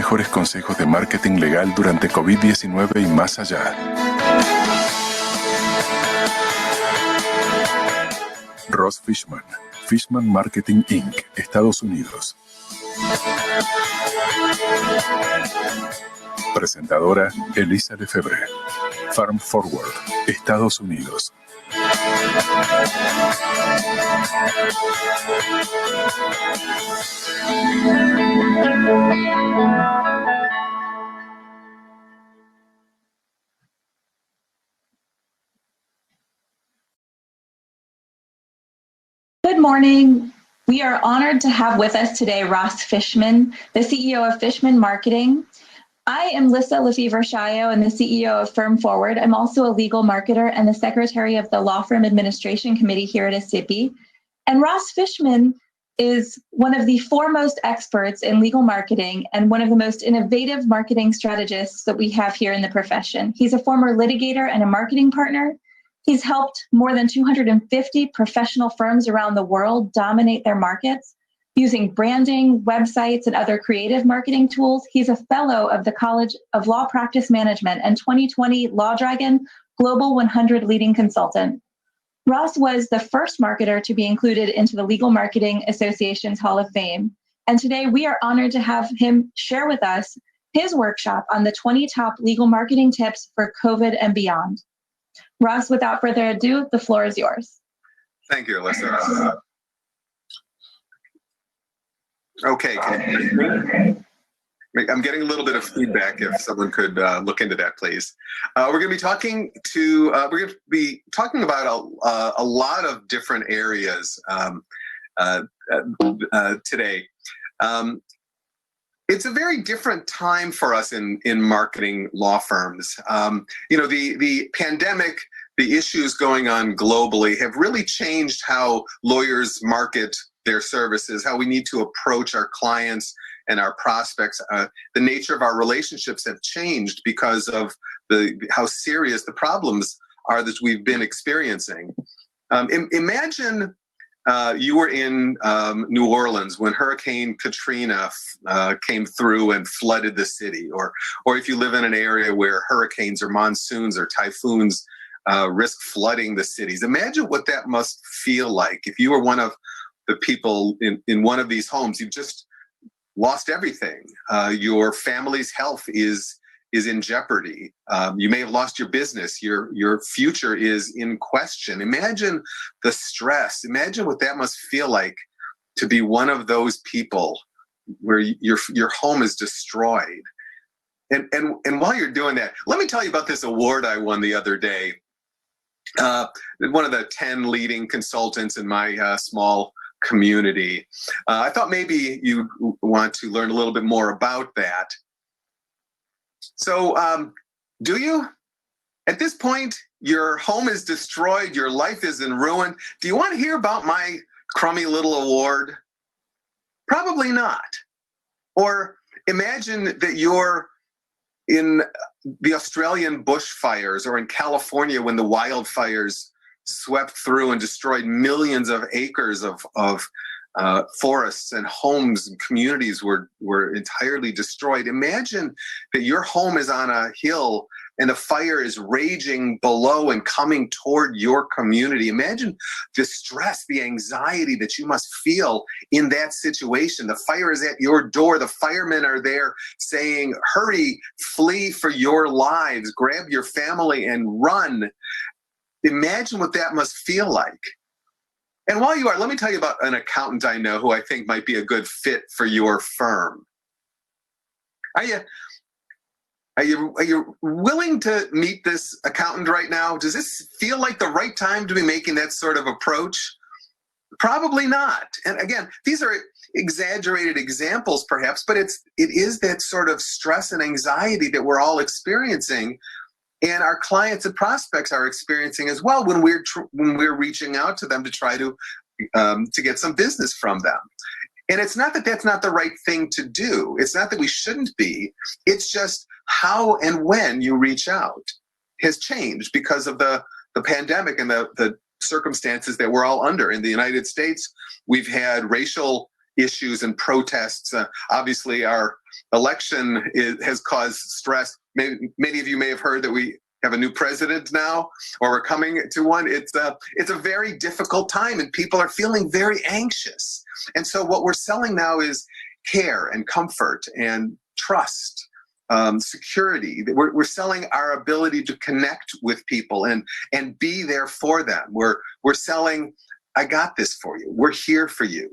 mejores consejos de marketing legal durante COVID-19 y más allá. Ross Fishman, Fishman Marketing Inc., Estados Unidos. Presentadora, Elyssa LeFevre, Farm Forward, Estados Unidos. Good morning. We are honored to have with us today Ross Fishman, the CEO of Fishman Marketing. I am Elyssa LeFevre Chayo and the CEO of Firm Forward. I'm also a legal marketer and the secretary of the Law Firm Administration Committee here at ISIPI. And Ross Fishman is one of the foremost experts in legal marketing and one of the most innovative marketing strategists that we have here in the profession. He's a former litigator and a marketing partner. He's helped more than 250 professional firms around the world dominate their markets using branding, websites, and other creative marketing tools. He's a fellow of the College of Law Practice Management and 2020 Law Dragon Global 100 Leading Consultant. Ross was the first marketer to be included into the Legal Marketing Association's Hall of Fame. And today we are honored to have him share with us his workshop on the 20 top legal marketing tips for COVID and beyond. Ross, without further ado, the floor is yours. Thank you, Elyssa. Okay, I'm getting a little bit of feedback. If someone could look into that, please. We're going to be talking about a lot of different areas today. It's a very different time for us in marketing law firms. The pandemic, the issues going on globally have really changed how lawyers market their services, how we need to approach our clients and our prospects. The nature of our relationships have changed because of how serious the problems are that we've been experiencing. Imagine you were in New Orleans when Hurricane Katrina came through and flooded the city, or if you live in an area where hurricanes or monsoons or typhoons risk flooding the cities. Imagine what that must feel like if you were one of the people in one of these homes. You've just lost everything. Your family's health is in jeopardy. You may have lost your business. Your future is in question. Imagine the stress. Imagine what that must feel like to be one of those people where your home is destroyed. And while you're doing that, let me tell you about this award I won the other day. One of the 10 leading consultants in my small community. I thought maybe you want to learn a little bit more about that. So, do you? At this point, your home is destroyed, your life is in ruin. Do you want to hear about my crummy little award? Probably not. Or imagine that you're in the Australian bushfires or in California when the wildfires swept through and destroyed millions of acres of forests, and homes and communities were entirely destroyed. Imagine that your home is on a hill and the fire is raging below and coming toward your community. Imagine the stress, the anxiety that you must feel in that situation. The fire is at your door. The firemen are there saying, hurry, flee for your lives, grab your family and run. Imagine what that must feel like. And while you are, let me tell you about an accountant I know who I think might be a good fit for your firm. Are you willing to meet this accountant right now? Does this feel like the right time to be making that sort of approach? Probably not. And again, these are exaggerated examples perhaps, but it is that sort of stress and anxiety that we're all experiencing. And our clients and prospects are experiencing as well when we're reaching out to them to try to get some business from them. And it's not that that's not the right thing to do. It's not that we shouldn't be. It's just how and when you reach out has changed because of the pandemic and the circumstances that we're all under. In the United States, we've had racial issues and protests. Obviously, our election has caused stress. Many of you may have heard that we have a new president now, or we're coming to one. It's a very difficult time, and people are feeling very anxious. And so what we're selling now is care and comfort and trust, security. We're selling our ability to connect with people and be there for them. We're selling, I got this for you. We're here for you.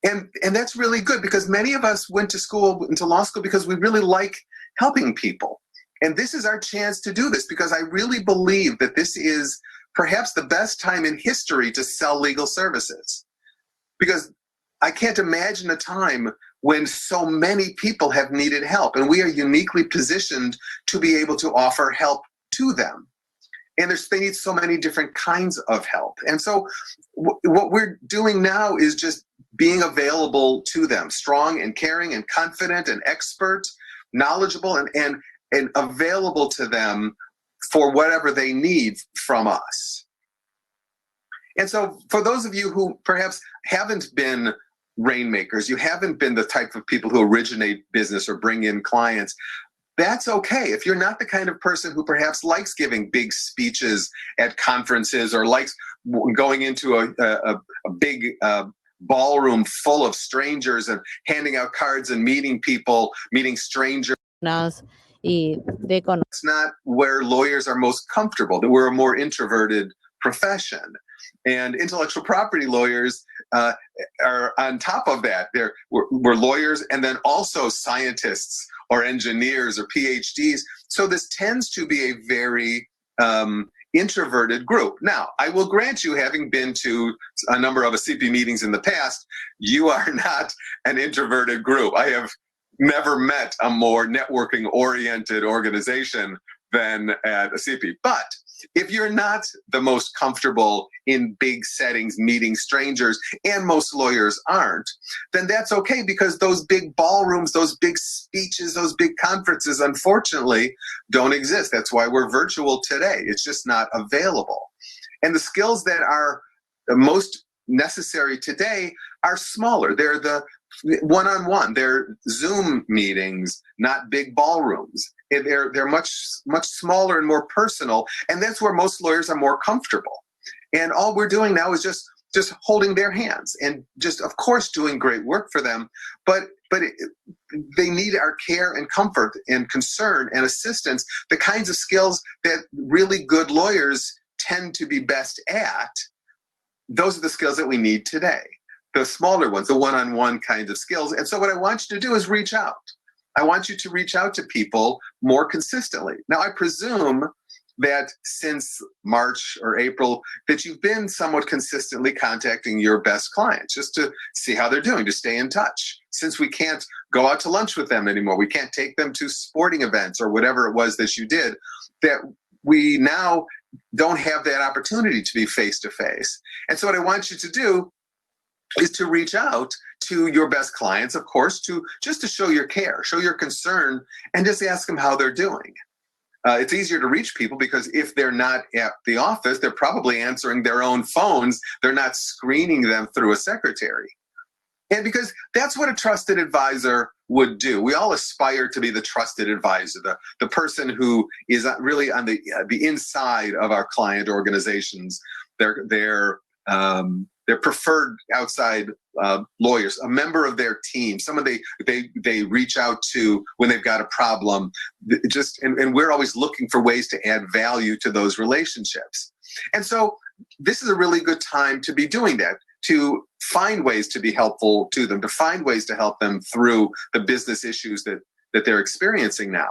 And that's really good, because many of us went to school, into law school, because we really like helping people. And this is our chance to do this, because I really believe that this is perhaps the best time in history to sell legal services. Because I can't imagine a time when so many people have needed help, and we are uniquely positioned to be able to offer help to them. And they need so many different kinds of help. And so what we're doing now is just being available to them, strong and caring and confident and expert, knowledgeable and available to them for whatever they need from us. And so for those of you who perhaps haven't been rainmakers, you haven't been the type of people who originate business or bring in clients, that's okay. If you're not the kind of person who perhaps likes giving big speeches at conferences or likes going into a big ballroom full of strangers and handing out cards and meeting people, meeting strangers. It's not where lawyers are most comfortable, that we're a more introverted profession. And intellectual property lawyers are on top of that. We're lawyers and then also scientists or engineers or PhDs. So this tends to be a very introverted group. Now, I will grant you, having been to a number of CP meetings in the past, you are not an introverted group. I have never met a more networking-oriented organization than at a CP. But if you're not the most comfortable in big settings, meeting strangers, and most lawyers aren't, then that's okay, because those big ballrooms, those big speeches, those big conferences, unfortunately, don't exist. That's why we're virtual today. It's just not available. And the skills that are the most necessary today are smaller. They're the one-on-one. They're Zoom meetings, not big ballrooms. They're much smaller and more personal, and that's where most lawyers are more comfortable. And all we're doing now is just holding their hands and just, of course, doing great work for them. But they need our care and comfort and concern and assistance, the kinds of skills that really good lawyers tend to be best at. Those are the skills that we need today. The smaller ones, the one-on-one kinds of skills. And so what I want you to do is reach out. I want you to reach out to people more consistently. Now, I presume that since March or April, that you've been somewhat consistently contacting your best clients just to see how they're doing, to stay in touch. Since we can't go out to lunch with them anymore, we can't take them to sporting events or whatever it was that you did, that we now don't have that opportunity to be face-to-face. And so what I want you to do is to reach out to your best clients, of course, just to show your care, show your concern, and just ask them how they're doing. It's easier to reach people because if they're not at the office, they're probably answering their own phones. They're not screening them through a secretary. And because that's what a trusted advisor would do. We all aspire to be the trusted advisor, the person who is really on the inside of our client organizations. They're preferred outside lawyers, a member of their team, someone they reach out to when they've got a problem. And we're always looking for ways to add value to those relationships. And so this is a really good time to be doing that, to find ways to be helpful to them, to find ways to help them through the business issues that they're experiencing now.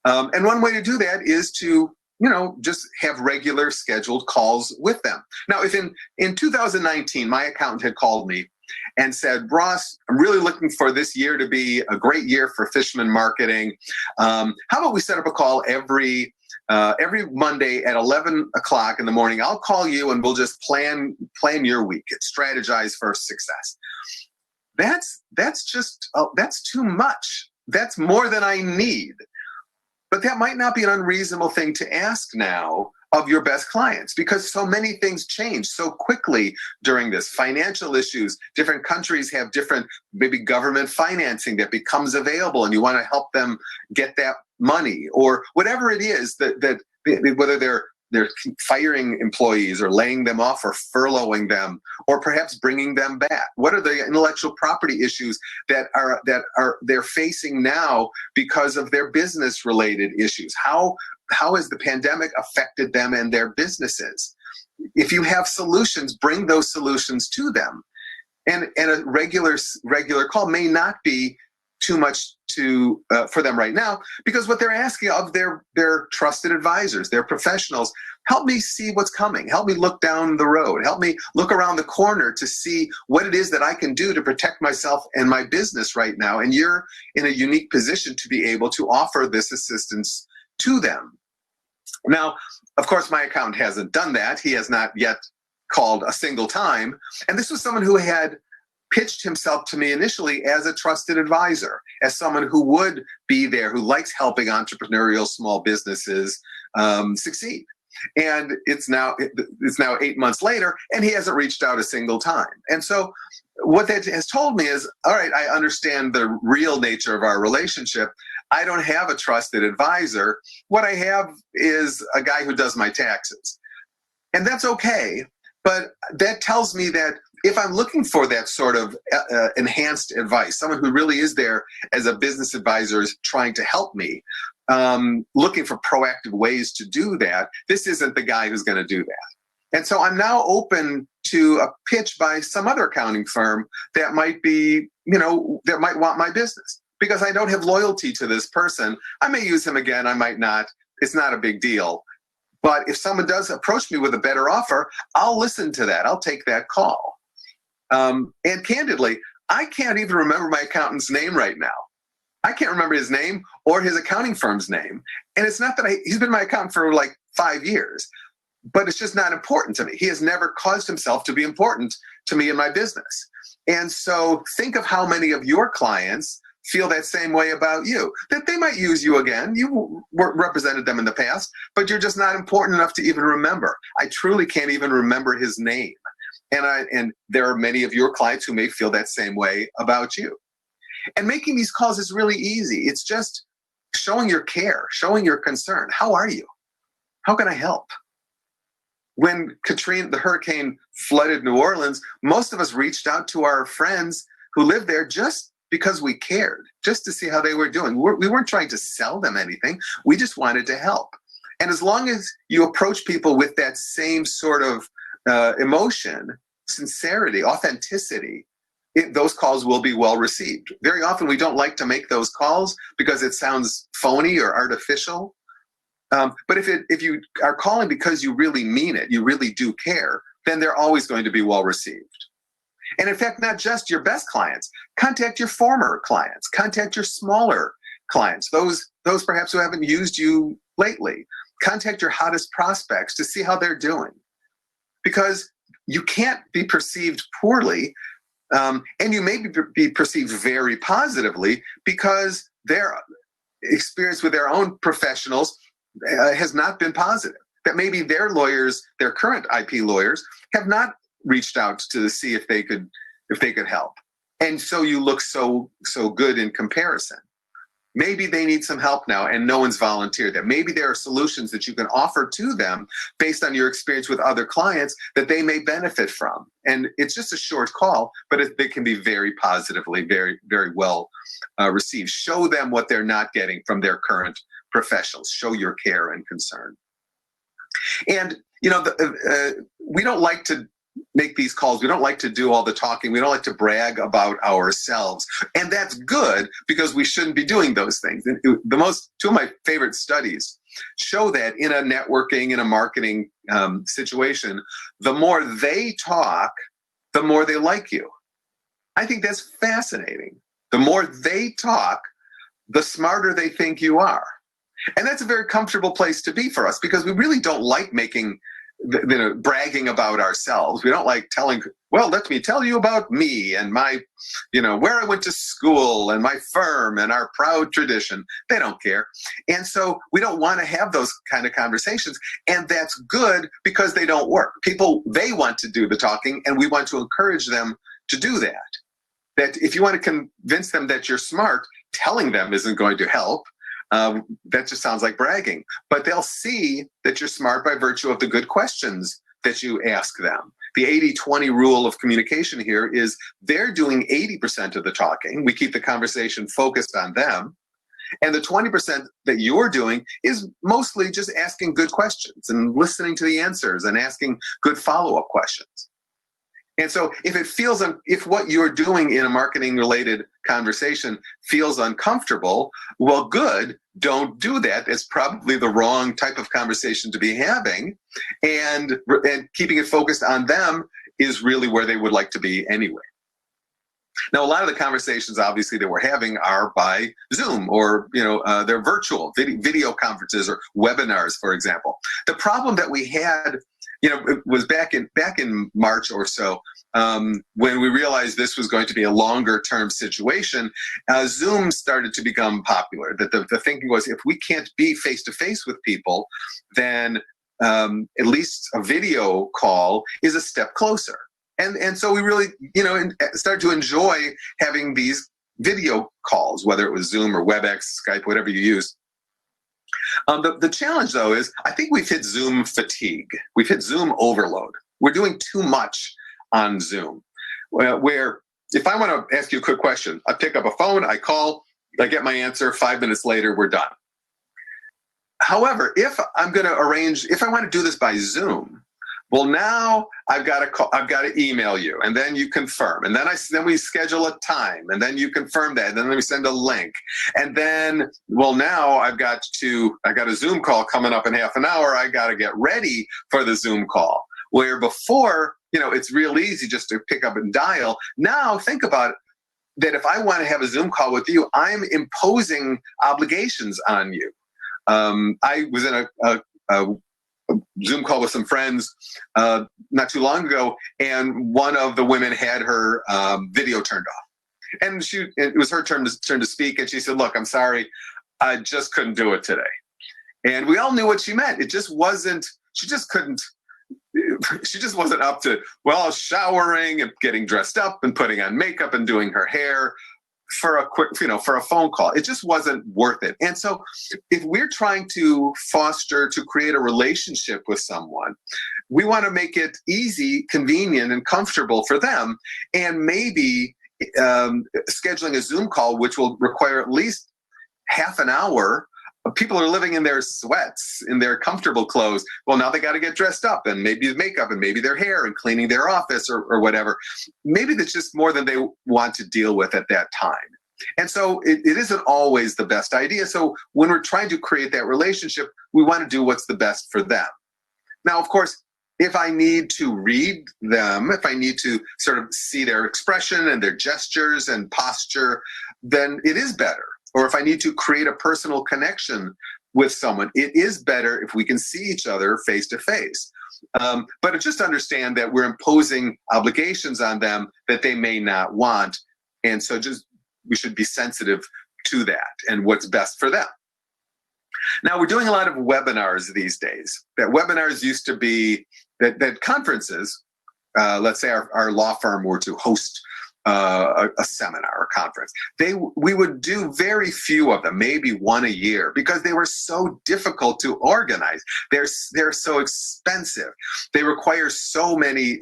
And one way to do that is to just have regular scheduled calls with them. Now, if in 2019, my accountant had called me and said, Ross, I'm really looking for this year to be a great year for Fishman Marketing. How about we set up a call every Monday at 11 o'clock in the morning? I'll call you and we'll just plan your week, strategize for success. That's too much. That's more than I need. But that might not be an unreasonable thing to ask now of your best clients, because so many things change so quickly during this. Financial issues, different countries have different, maybe government financing that becomes available, and you want to help them get that money, or whatever it is that whether they're firing employees or laying them off or furloughing them, or perhaps bringing them back. What are the intellectual property issues that they're facing now because of their business related issues? How has the pandemic affected them and their businesses? If you have solutions, bring those solutions to them. And a regular call may not be too much for them right now, because what they're asking of their trusted advisors, their professionals, help me see what's coming. Help me look down the road. Help me look around the corner to see what it is that I can do to protect myself and my business right now. And you're in a unique position to be able to offer this assistance to them. Now, of course, my accountant hasn't done that. He has not yet called a single time. And this was someone who had pitched himself to me initially as a trusted advisor, as someone who would be there, who likes helping entrepreneurial small businesses succeed. And it's now 8 months later, and he hasn't reached out a single time. And so what that has told me is, all right, I understand the real nature of our relationship. I don't have a trusted advisor. What I have is a guy who does my taxes. And that's okay. But that tells me that if I'm looking for that sort of enhanced advice, someone who really is there as a business advisor is trying to help me, looking for proactive ways to do that, this isn't the guy who's going to do that. And so I'm now open to a pitch by some other accounting firm that might be, that might want my business, because I don't have loyalty to this person. I may use him again, I might not. It's not a big deal. But if someone does approach me with a better offer, I'll listen to that. I'll take that call. And candidly, I can't even remember my accountant's name right now. I can't remember his name or his accounting firm's name. And it's not that he's been my accountant for like 5 years, but it's just not important to me. He has never caused himself to be important to me in my business. And so think of how many of your clients feel that same way about you, that they might use you again. You represented them in the past, but you're just not important enough to even remember. I truly can't even remember his name. And there are many of your clients who may feel that same way about you. And making these calls is really easy. It's just showing your care, showing your concern. How are you? How can I help? When the hurricane flooded New Orleans, most of us reached out to our friends who lived there just because we cared, just to see how they were doing. We weren't trying to sell them anything. We just wanted to help. And as long as you approach people with that same sort of emotion, sincerity, authenticity, those calls will be well received. Very often we don't like to make those calls because it sounds phony or artificial. But if you are calling because you really mean it, you really do care, then they're always going to be well received. And in fact, not just your best clients. Contact your former clients. Contact your smaller clients, those perhaps who haven't used you lately. Contact your hottest prospects to see how they're doing. Because you can't be perceived poorly, and you may be perceived very positively because their experience with their own professionals has not been positive. That maybe their lawyers, their current IP lawyers, have not reached out to see if they could help. And so you look so good in comparison. Maybe they need some help now and no one's volunteered that. Maybe there are solutions that you can offer to them based on your experience with other clients that they may benefit from. And it's just a short call, but they can be very positively, very, very well received. Show them what they're not getting from their current professionals. Show your care and concern. And, we don't like to make these calls. We don't like to do all the talking. We don't like to brag about ourselves. And that's good, because we shouldn't be doing those things. Two of my favorite studies show that in a networking, in a marketing situation, the more they talk, the more they like you. I think that's fascinating. The more they talk, the smarter they think you are. And that's a very comfortable place to be for us, because we really don't like making bragging about ourselves. We don't like telling, well, let me tell you about me and my, where I went to school and my firm and our proud tradition. They don't care. And so we don't want to have those kind of conversations. And that's good because they don't work. People, they want to do the talking, and we want to encourage them to do that. That if you want to convince them that you're smart, telling them isn't going to help. That just sounds like bragging, but they'll see that you're smart by virtue of the good questions that you ask them. The 80-20 rule of communication here is they're doing 80% of the talking. We keep the conversation focused on them. And the 20% that you're doing is mostly just asking good questions and listening to the answers and asking good follow-up questions. And so if what you're doing in a marketing related conversation feels uncomfortable, well, good, don't do that. It's probably the wrong type of conversation to be having. And keeping it focused on them is really where they would like to be anyway. Now, a lot of the conversations, obviously, that we're having are by Zoom or, they're virtual video conferences or webinars, for example. The problem that we had, it was back in March or so, when we realized this was going to be a longer term situation, Zoom started to become popular. That the thinking was, if we can't be face to face with people, then at least a video call is a step closer. And so we really, started to enjoy having these video calls, whether it was Zoom or WebEx, Skype, whatever you use. The challenge, though, is I think we've hit Zoom fatigue. We've hit Zoom overload. We're doing too much on Zoom, where if I want to ask you a quick question, I pick up a phone, I call, I get my answer, 5 minutes later, we're done. However, if I want to do this by Zoom, well, now I've got to email you, and then you confirm, and then we schedule a time, and then you confirm that, and then we send a link, and then, well, now I got a Zoom call coming up in half an hour. I got to get ready for the Zoom call. Where before, it's real easy just to pick up and dial. Now think about it, that if I want to have a Zoom call with you, I'm imposing obligations on you. I was in a Zoom call with some friends not too long ago, and one of the women had her video turned off, and it was her turn to speak, and she said, "Look, I'm sorry, I just couldn't do it today." And we all knew what she meant. It just wasn't. She just wasn't up to showering and getting dressed up and putting on makeup and doing her hair for a quick, for a phone call. It just wasn't worth it. And so if we're trying to create a relationship with someone, we want to make it easy, convenient, and comfortable for them. And maybe scheduling a Zoom call, which will require at least half an hour. People are living in their sweats, in their comfortable clothes. Well, now they got to get dressed up, and maybe makeup, and maybe their hair, and cleaning their office or whatever. Maybe that's just more than they want to deal with at that time. And so it isn't always the best idea. So when we're trying to create that relationship, we want to do what's the best for them. Now, of course, if I need to read them, if I need to sort of see their expression and their gestures and posture, then it is better. Or if I need to create a personal connection with someone, it is better if we can see each other face to face. But just understand that we're imposing obligations on them that they may not want. And so we should be sensitive to that and what's best for them. Now, we're doing a lot of webinars these days. That webinars used to be that conferences, let's say our law firm were to host a seminar or conference, we would do very few of them, maybe one a year, because they were so difficult to organize. They're so expensive. They require so many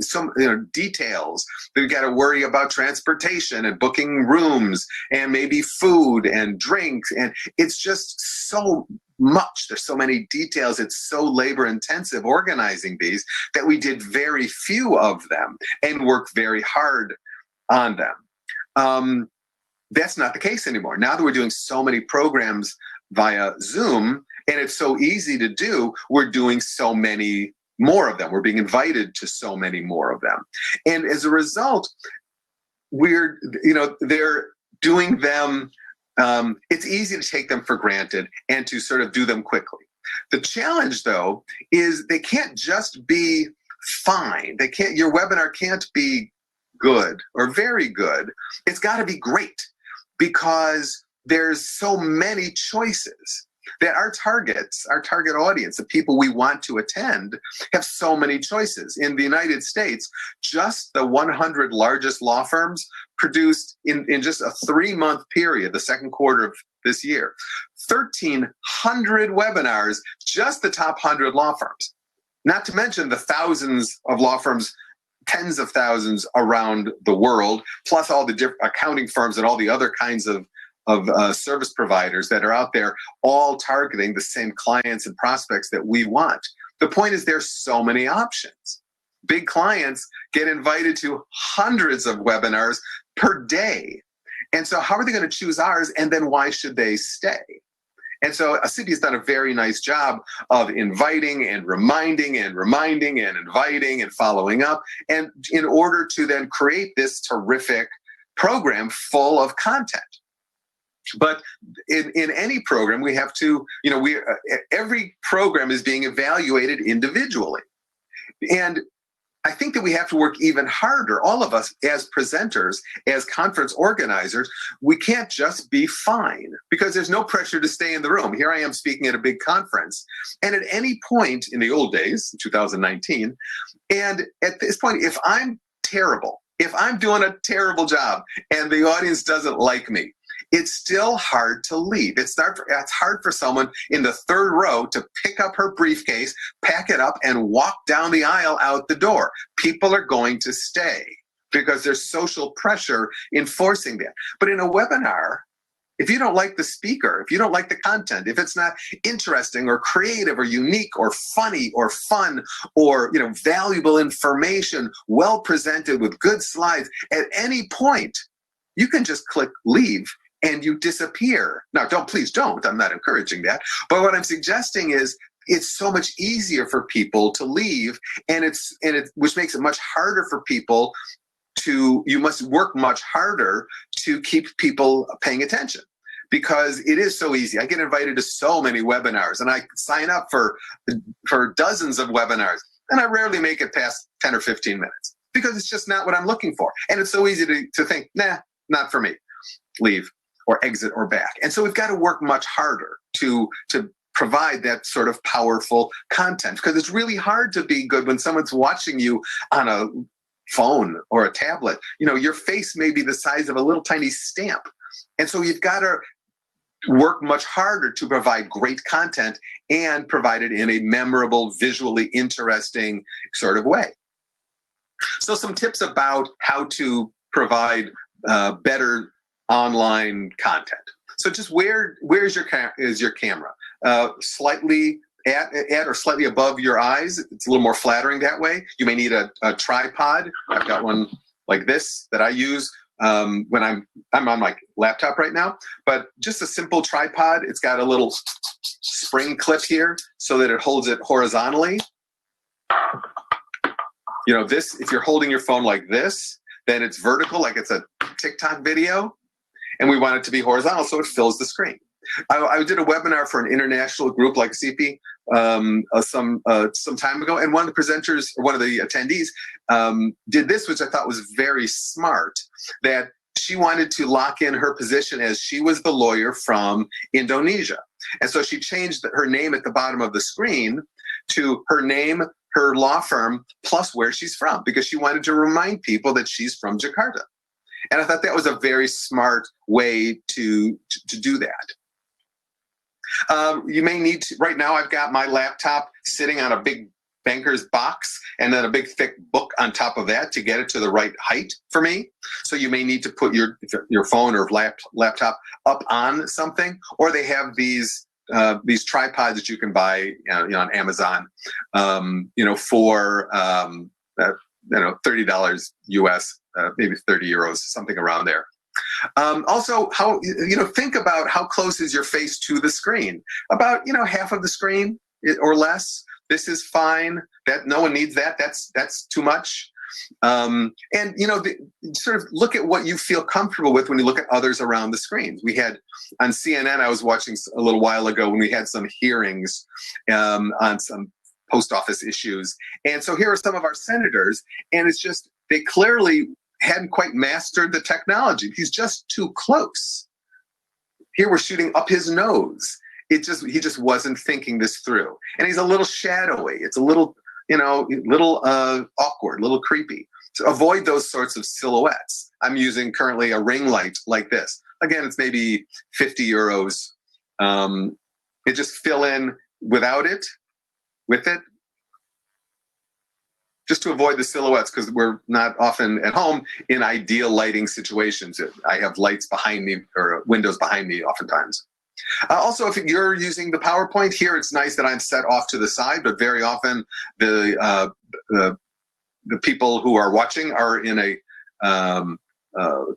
details. We've got to worry about transportation and booking rooms and maybe food and drinks, and it's just so much. There's so many details. It's so labor intensive organizing these that we did very few of them and worked very hard on them. That's not the case anymore. Now that we're doing so many programs via Zoom, and it's so easy to do, we're doing so many more of them. We're being invited to so many more of them. And as a result, they're doing them, it's easy to take them for granted and to sort of do them quickly. The challenge, though, is they can't just be fine. Your webinar can't be good or very good. It's got to be great, because there's so many choices that our target audience, the people we want to attend, have so many choices. In the United States, just the 100 largest law firms produced in just a 3-month period, the second quarter of this year, 1,300 webinars, just the top 100 law firms. Not to mention the thousands of law firms, tens of thousands around the world, plus all the different accounting firms and all the other kinds of service providers that are out there, all targeting the same clients and prospects that we want. The point is, there's so many options. Big clients get invited to hundreds of webinars per day. And so how are they going to choose ours? And then why should they stay? And so CP has done a very nice job of inviting and reminding and inviting and following up, and in order to then create this terrific program full of content. But in any program, we have to, every program is being evaluated individually. And I think that we have to work even harder, all of us as presenters, as conference organizers. We can't just be fine, because there's no pressure to stay in the room. Here I am speaking at a big conference, and at any point in the old days, 2019, and at this point, if I'm terrible, if I'm doing a terrible job and the audience doesn't like me, it's still hard to leave. It's hard for someone in the third row to pick up her briefcase, pack it up, and walk down the aisle out the door. People are going to stay because there's social pressure enforcing that. But in a webinar, if you don't like the speaker, if you don't like the content, if it's not interesting or creative or unique or funny or fun or valuable information, well presented with good slides, at any point, you can just click leave and you disappear. Now, please don't. I'm not encouraging that. But what I'm suggesting is it's so much easier for people to leave, which makes it much harder for people you must work much harder to keep people paying attention, because it is so easy. I get invited to so many webinars, and I sign up for dozens of webinars, and I rarely make it past 10 or 15 minutes because it's just not what I'm looking for. And it's so easy to think, nah, not for me. Leave or exit or back. And so we've got to work much harder to provide that sort of powerful content, because it's really hard to be good when someone's watching you on a phone or a tablet. Your face may be the size of a little tiny stamp. And so you've got to work much harder to provide great content and provide it in a memorable, visually interesting sort of way. So some tips about how to provide better online content. So just where's your camera? Slightly at or slightly above your eyes. It's a little more flattering that way. You may need a tripod. I've got one like this that I use when I'm on my laptop right now. But just a simple tripod. It's got a little spring clip here so that it holds it horizontally. If you're holding your phone like this, then it's vertical, like it's a TikTok video. And we want it to be horizontal so it fills the screen. I did a webinar for an international group like CP some time ago, and one of the presenters, or one of the attendees, did this, which I thought was very smart, that she wanted to lock in her position as she was the lawyer from Indonesia. And so she changed her name at the bottom of the screen to her name, her law firm, plus where she's from, because she wanted to remind people that she's from Jakarta. And I thought that was a very smart way to do that. You may need to, right now I've got my laptop sitting on a big banker's box and then a big thick book on top of that to get it to the right height for me. So you may need to put your phone or laptop up on something, or they have these tripods that you can buy on Amazon, for $30 US, maybe 30 euros, something around there. Also, think about how close is your face to the screen. About, half of the screen or less. This is fine. That no one needs that. That's too much. And, sort of look at what you feel comfortable with when you look at others around the screens. We had on CNN, I was watching a little while ago when we had some hearings on some post office issues. And so here are some of our senators, and it's just, they clearly hadn't quite mastered the technology. He's just too close. Here we're shooting up his nose. He just wasn't thinking this through. And he's a little shadowy. It's a little, awkward, a little creepy. So avoid those sorts of silhouettes. I'm using currently a ring light like this. Again, it's maybe 50 euros. It just fill in without it, with it, just to avoid the silhouettes, because we're not often at home in ideal lighting situations. I have lights behind me or windows behind me oftentimes. Also, if you're using the PowerPoint here, it's nice that I'm set off to the side, but very often the people who are watching are in a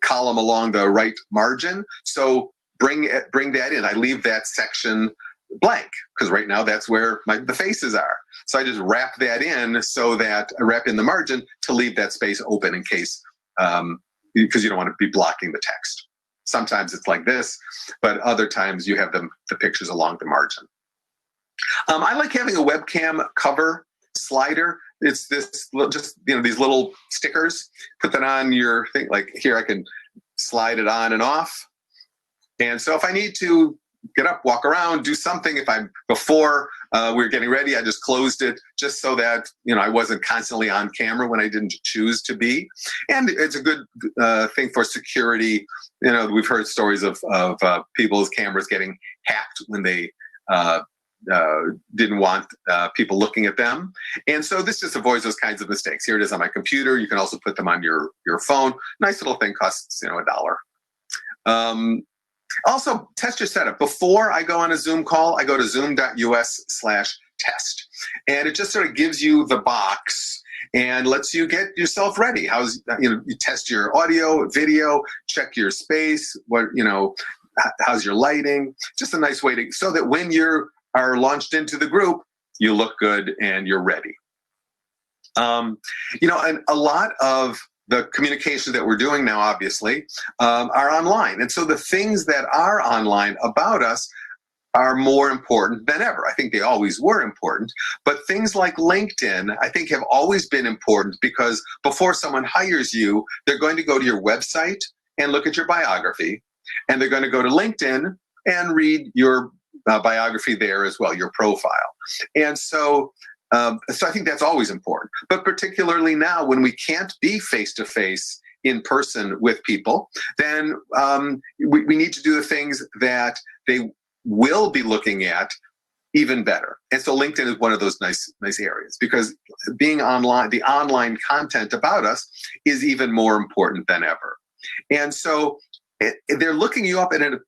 column along the right margin. So bring that in. I leave that section blank because right now that's where the faces are. So I just wrap that in so that I wrap in the margin to leave that space open in case, because you don't want to be blocking the text. Sometimes it's like this, but other times you have the pictures along the margin. I like having a webcam cover slider. It's this, just, these little stickers, put that on your thing. Like here, I can slide it on and off. And so if I need to get up, walk around, do something, before we were getting ready, I just closed it just so that, I wasn't constantly on camera when I didn't choose to be. And it's a good thing for security. We've heard stories of people's cameras getting hacked when they didn't want people looking at them. And so this just avoids those kinds of mistakes. Here it is on my computer. You can also put them on your phone. Nice little thing, costs, $1. Also, test your setup. Before I go on a Zoom call, I go to zoom.us/test. And it just sort of gives you the box and lets you get yourself ready. You test your audio, video, check your space, how's your lighting. Just a nice way so that when you are launched into the group, you look good and you're ready. And a lot of the communication that we're doing now, obviously, are online. And so the things that are online about us are more important than ever. I think they always were important, but things like LinkedIn, I think, have always been important because before someone hires you, they're going to go to your website and look at your biography, and they're going to go to LinkedIn and read your biography there as well, your profile. And so I think that's always important, but particularly now when we can't be face-to-face in person with people, then we need to do the things that they will be looking at even better. And so LinkedIn is one of those nice areas because being online, the online content about us is even more important than ever. And so they're looking you up at a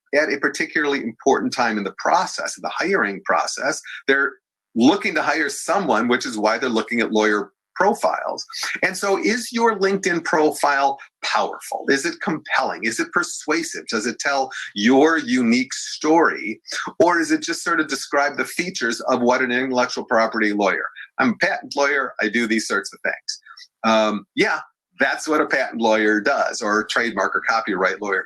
particularly important time in the process, in the hiring process. They're looking to hire someone, which is why they're looking at lawyer profiles. And so is your LinkedIn profile powerful? Is it compelling? Is it persuasive? Does it tell your unique story? Or is it just sort of describe the features of what an intellectual property lawyer? I'm a patent lawyer. I do these sorts of things. That's what a patent lawyer does, or a trademark or copyright lawyer.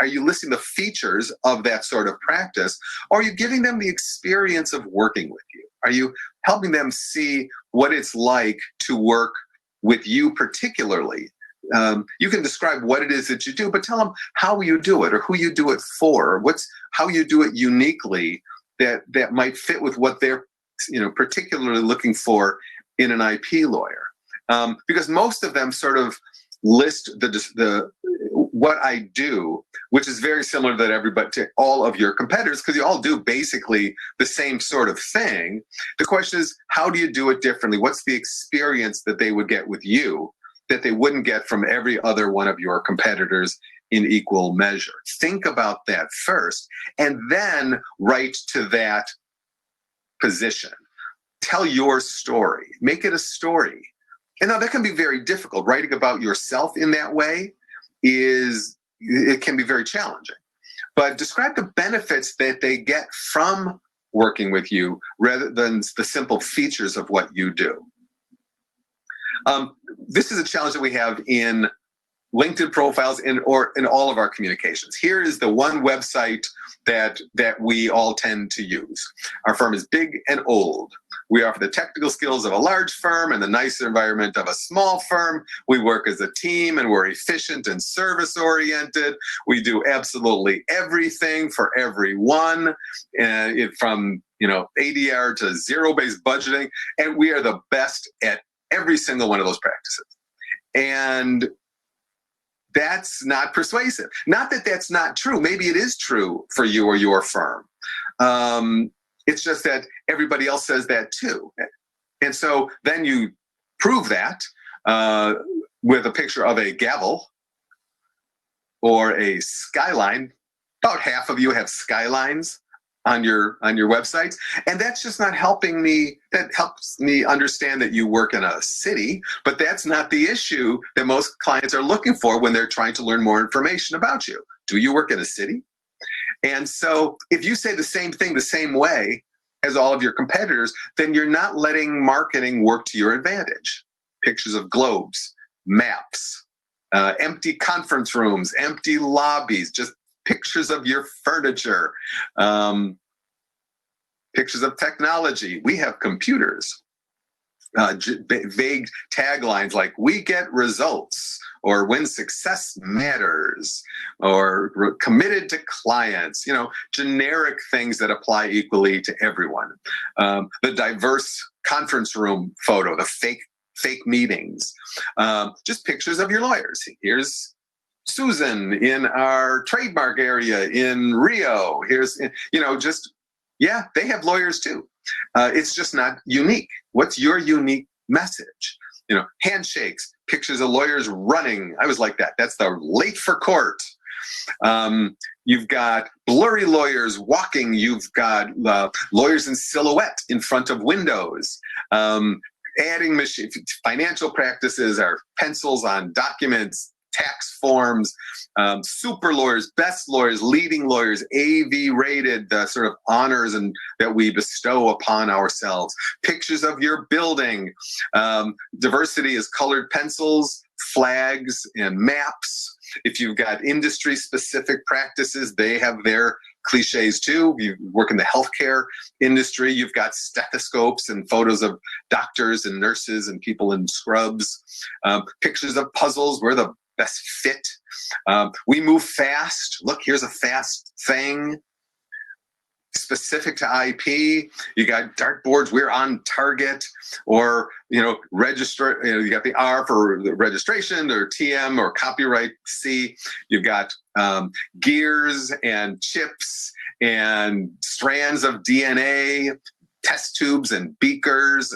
Are you listing the features of that sort of practice? Or are you giving them the experience of working with you? Are you helping them see what it's like to work with you particularly? You can describe what it is that you do, but tell them how you do it or who you do it for, or how you do it uniquely that might fit with what they're particularly looking for in an IP lawyer. Because most of them sort of list the what I do, which is very similar to all of your competitors, because you all do basically the same sort of thing. The question is, how do you do it differently? What's the experience that they would get with you that they wouldn't get from every other one of your competitors in equal measure? Think about that first, and then write to that position. Tell your story. Make it a story. And now that can be very difficult. Writing about yourself in that way it can be very challenging. But describe the benefits that they get from working with you rather than the simple features of what you do. This is a challenge that we have in LinkedIn profiles or in all of our communications. Here is the one website that we all tend to use. Our firm is big and old. We offer the technical skills of a large firm and the nicer environment of a small firm. We work as a team and we're efficient and service oriented. We do absolutely everything for everyone, from ADR to zero-based budgeting, and we are the best at every single one of those practices. And that's not persuasive. Not that that's not true. Maybe it is true for you or your firm. It's just that everybody else says that too. And so then you prove that with a picture of a gavel or a skyline. About half of you have skylines on your websites, and that's just not helping me. That helps me understand that you work in a city, but that's not the issue that most clients are looking for when they're trying to learn more information about you. Do you work in a city? And so if you say the same thing the same way as all of your competitors, then you're not letting marketing work to your advantage. Pictures of globes, maps, empty conference rooms, empty lobbies, just pictures of your furniture, pictures of technology. We have computers. Vague taglines like "we get results" or "when success matters" or "we're committed to clients," generic things that apply equally to everyone. The diverse conference room photo, the fake meetings, just pictures of your lawyers. Here's Susan in our trademark area in Rio. Here's, they have lawyers too. It's just not unique. What's your unique message? Handshakes, pictures of lawyers running. I was like that. That's the late for court. You've got blurry lawyers walking. You've got lawyers in silhouette in front of windows. Adding financial practices are pencils on documents, tax forms, super lawyers, best lawyers, leading lawyers, AV rated, the sort of honors that we bestow upon ourselves. Pictures of your building. Diversity is colored pencils, flags, and maps. If you've got industry specific practices, they have their cliches too. You work in the healthcare industry, you've got stethoscopes and photos of doctors and nurses and people in scrubs. Pictures of puzzles, we're the best fit. We move fast. Look, here's a fast thing. Specific to IP, you got dartboards, we're on target, or register. You got the R for the registration, or TM, or copyright C. You've got gears and chips and strands of DNA, test tubes and beakers,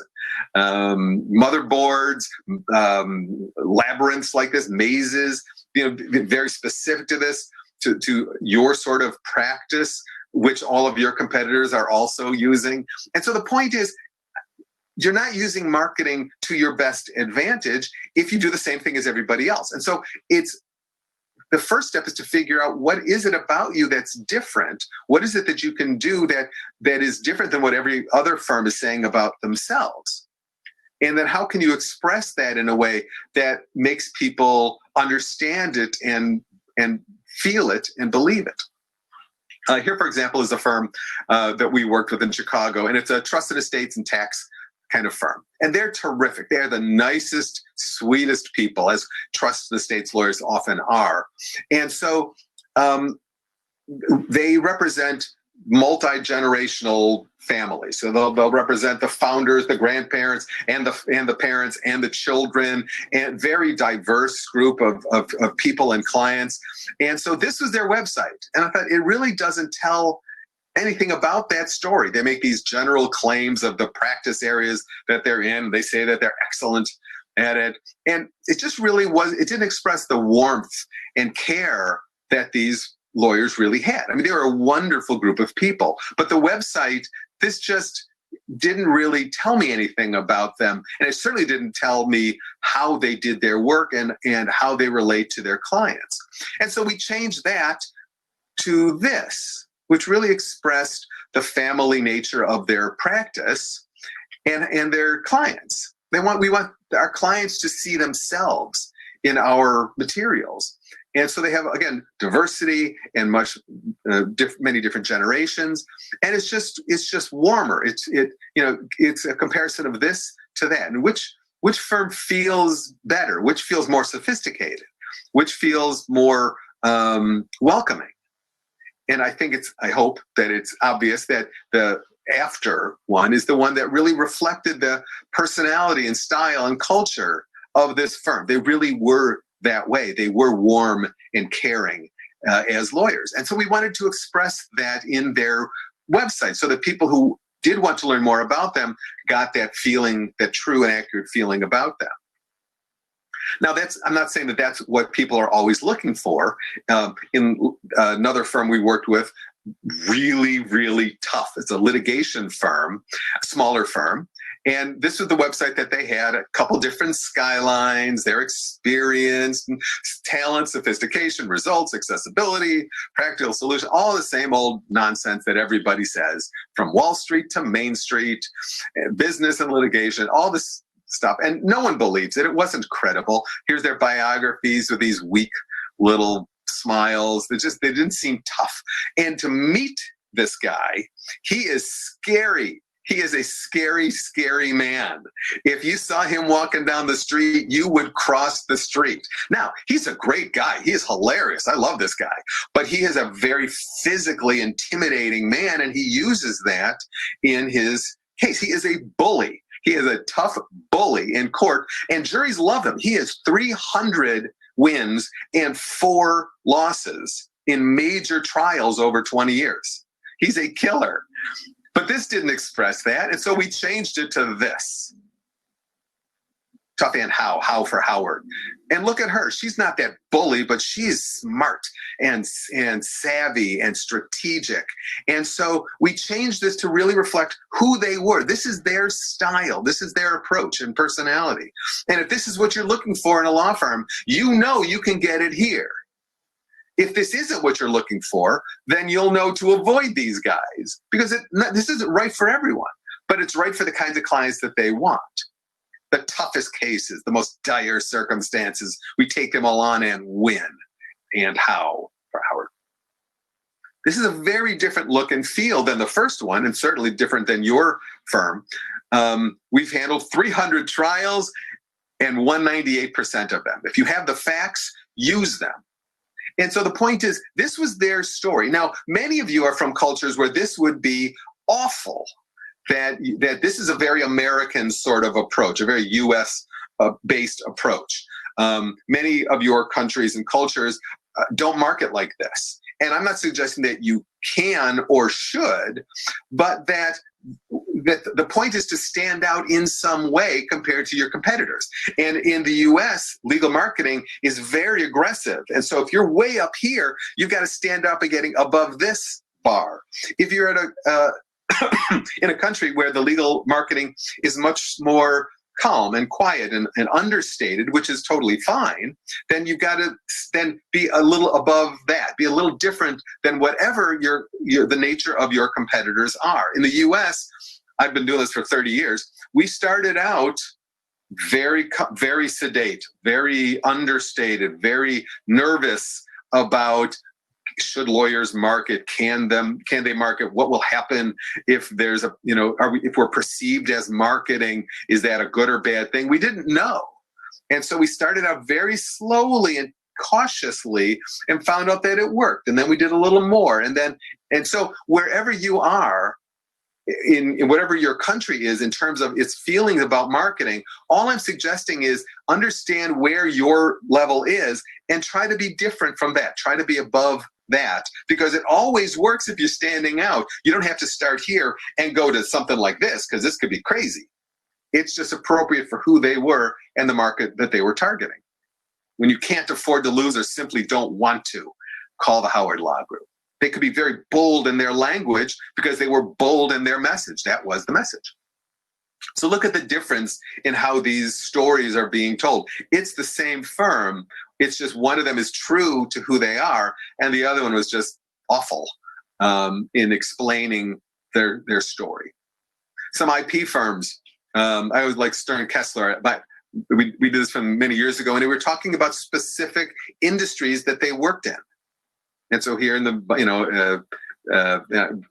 motherboards, labyrinths like this, mazes. Very specific to this, to your sort of practice, which all of your competitors are also using. And so the point is, you're not using marketing to your best advantage if you do the same thing as everybody else. And so the first step is to figure out, what is it about you that's different? What is it that you can do that is different than what every other firm is saying about themselves? And then how can you express that in a way that makes people understand it and feel it and believe it? Here, for example, is a firm that we worked with in Chicago, and it's a trusted estates and tax kind of firm. And they're terrific. They're the nicest, sweetest people, as trusted estates lawyers often are. And so they represent multi-generational families. So they'll represent the founders, the grandparents, and the parents and the children, and very diverse group of people and clients. And so this was their website. And I thought, it really doesn't tell anything about that story. They make these general claims of the practice areas that they're in. They say that they're excellent at it. And it just really it didn't express the warmth and care that these lawyers really had. I mean, they were a wonderful group of people, but the website, this just didn't really tell me anything about them. And it certainly didn't tell me how they did their work and how they relate to their clients. And so we changed that to this, which really expressed the family nature of their practice and their clients. we want our clients to see themselves in our materials. And so they have, again, diversity and many different generations. And it's just warmer. It's a comparison of this to that. And which firm feels better? Which feels more sophisticated? Which feels more welcoming? And I hope that it's obvious that the after one is the one that really reflected the personality and style and culture of this firm. They really were that way. They were warm and caring as lawyers. And so we wanted to express that in their website so that people who did want to learn more about them got that feeling, that true and accurate feeling about them. Now, I'm not saying that that's what people are always looking for. In another firm we worked with, really, really tough. It's a litigation firm, a smaller firm. And this was the website that they had, a couple different skylines, their experience, talent, sophistication, results, accessibility, practical solution, all the same old nonsense that everybody says, from Wall Street to Main Street, business and litigation, all this stuff. And no one believes it. It wasn't credible. Here's their biographies with these weak little smiles. They didn't seem tough. And to meet this guy, he is scary. He is a scary, scary man. If you saw him walking down the street, you would cross the street. Now, he's a great guy. He is hilarious. I love this guy. But he is a very physically intimidating man, and he uses that in his case. He is a bully. He is a tough bully in court, and juries love him. He has 300 wins and 4 losses in major trials over 20 years. He's a killer. But this didn't express that, and so we changed it to this. Tough and how for Howard. And look at her. She's not that bully, but she's smart and savvy and strategic. And so we changed this to really reflect who they were. This is their style. This is their approach and personality. And if this is what you're looking for in a law firm, you know you can get it here. If this isn't what you're looking for, then you'll know to avoid these guys, because this isn't right for everyone, but it's right for the kinds of clients that they want. The toughest cases, the most dire circumstances, we take them all on and win. And how for Howard? This is a very different look and feel than the first one, and certainly different than your firm. We've handled 300 trials and 198% of them. If you have the facts, use them. And so the point is, this was their story. Now, many of you are from cultures where this would be awful, that this is a very American sort of approach, a very US-based approach. Many of your countries and cultures don't market like this. And I'm not suggesting that you can or should, but that the point is to stand out in some way compared to your competitors. And in the US, legal marketing is very aggressive. And so if you're way up here, you've got to stand up and getting above this bar. If you're at in a country where the legal marketing is much more calm and quiet and understated, which is totally fine, then you've got to then be a little above that, be a little different than whatever the nature of your competitors are. In the US, I've been doing this for 30 years. We started out very, very sedate, very understated, very nervous about, should lawyers market? Can they market? What will happen if there's if we're perceived as marketing? Is that a good or bad thing? We didn't know. And so we started out very slowly and cautiously and found out that it worked. And then we did a little more. And so wherever you are, in whatever your country is in terms of its feelings about marketing, all I'm suggesting is understand where your level is and try to be different from that. Try to be above that, because it always works if you're standing out. You don't have to start here and go to something like this, because this could be crazy. It's just appropriate for who they were and the market that they were targeting. When you can't afford to lose or simply don't want to, call the Howard Law Group. They could be very bold in their language because they were bold in their message. That was the message. So look at the difference in how these stories are being told. It's the same firm. It's just one of them is true to who they are, and the other one was just awful in explaining their story. Some IP firms I always like Stern Kessler, but we did this from many years ago, and they were talking about specific industries that they worked in. And so here in the,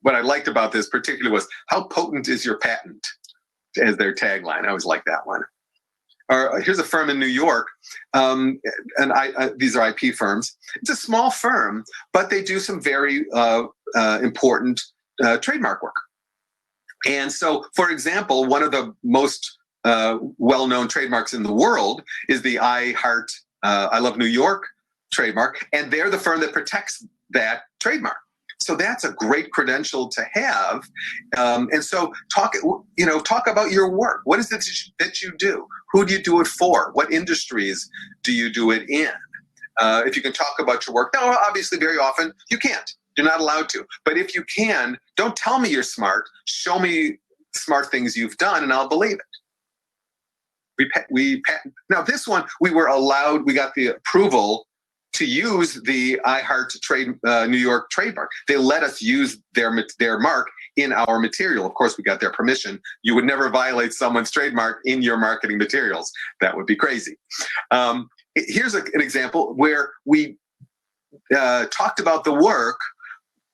what I liked about this particularly was, how potent is your patent, as their tagline. I always like that one. Here's a firm in New York, and these are IP firms. It's a small firm, but they do some very important trademark work. And so, for example, one of the most well-known trademarks in the world is the I Love New York trademark, and they're the firm that protects that trademark. So that's a great credential to have. And so talk about your work. What is it that you do? Who do you do it for? What industries do you do it in? If you can talk about your work. Now, obviously, very often you can't. You're not allowed to. But if you can, don't tell me you're smart. Show me smart things you've done, and I'll believe it. Now, this one, we were allowed, we got the approval to use the New York trademark. They let us use their mark in our material. Of course, we got their permission. You would never violate someone's trademark in your marketing materials. That would be crazy. Here's an example where we talked about the work,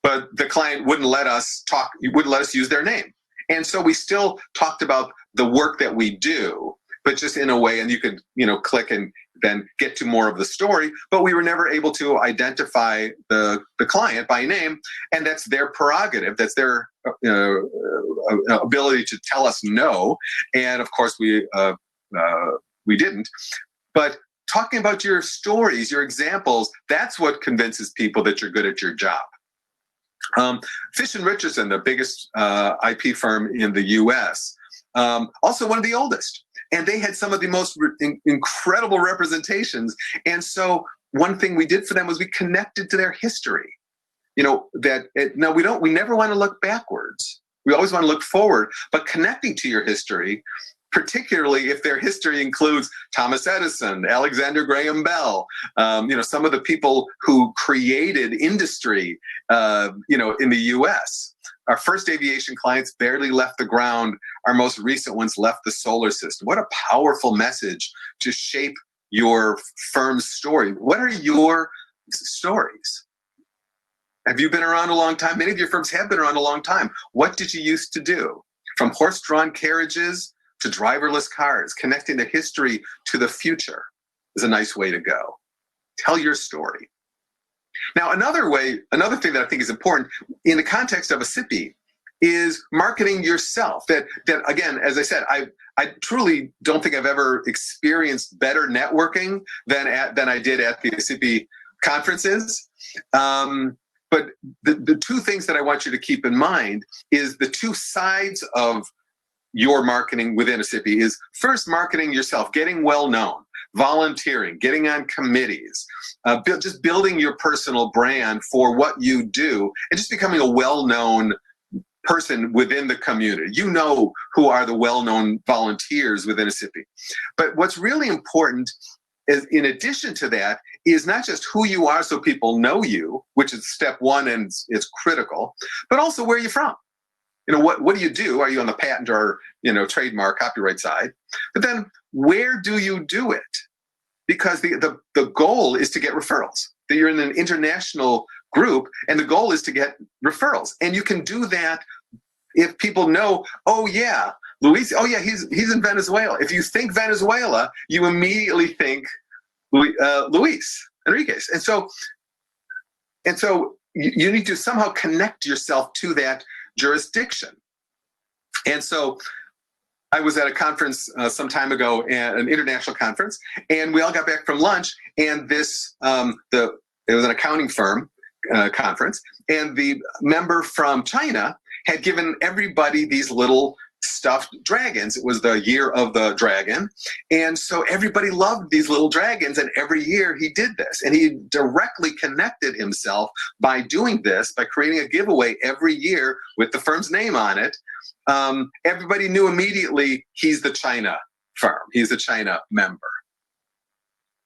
but the client wouldn't let us talk. He wouldn't let us use their name. And so we still talked about the work that we do, but just in a way, and you could, click and then get to more of the story, but we were never able to identify the client by name, and that's their prerogative. That's their ability to tell us no. And of course we didn't. But talking about your stories, your examples, that's what convinces people that you're good at your job. Fish & Richardson, the biggest IP firm in the US, also one of the oldest. And they had some of the most incredible representations. And so one thing we did for them was we connected to their history. We never want to look backwards. We always want to look forward, but connecting to your history, particularly if their history includes Thomas Edison, Alexander Graham Bell, some of the people who created industry, in the US. Our first aviation clients barely left the ground. Our most recent ones left the solar system. What a powerful message to shape your firm's story. What are your stories? Have you been around a long time? Many of your firms have been around a long time. What did you used to do? From horse-drawn carriages to driverless cars, connecting the history to the future is a nice way to go. Tell your story. Now, another thing that I think is important in the context of a SIPI is marketing yourself. That again, as I said, I truly don't think I've ever experienced better networking than I did at the SIPI conferences. But the two things that I want you to keep in mind is the two sides of your marketing within a SIPI is first marketing yourself, getting well known, volunteering, getting on committees, just building your personal brand for what you do, and just becoming a well-known person within the community. You know who are the well-known volunteers within a SIPI. But what's really important is, in addition to that, is not just who you are so people know you, which is step one and it's critical, but also where you're from. What do you do? Are you on the patent or, trademark, copyright side? But then where do you do it? Because the goal is to get referrals. That you're in an international group, and the goal is to get referrals. And you can do that if people know, oh yeah, Luis, oh yeah, he's in Venezuela. If you think Venezuela, you immediately think Luis Enriquez. And so you need to somehow connect yourself to that jurisdiction. And so I was at a conference some time ago, an international conference, and we all got back from lunch, and it was an accounting firm conference, and the member from China had given everybody these little stuffed dragons. It was the year of the dragon, and so everybody loved these little dragons, and every year he did this, and he directly connected himself by doing this, by creating a giveaway every year with the firm's name on it. Everybody knew immediately he's the China firm. He's a China member.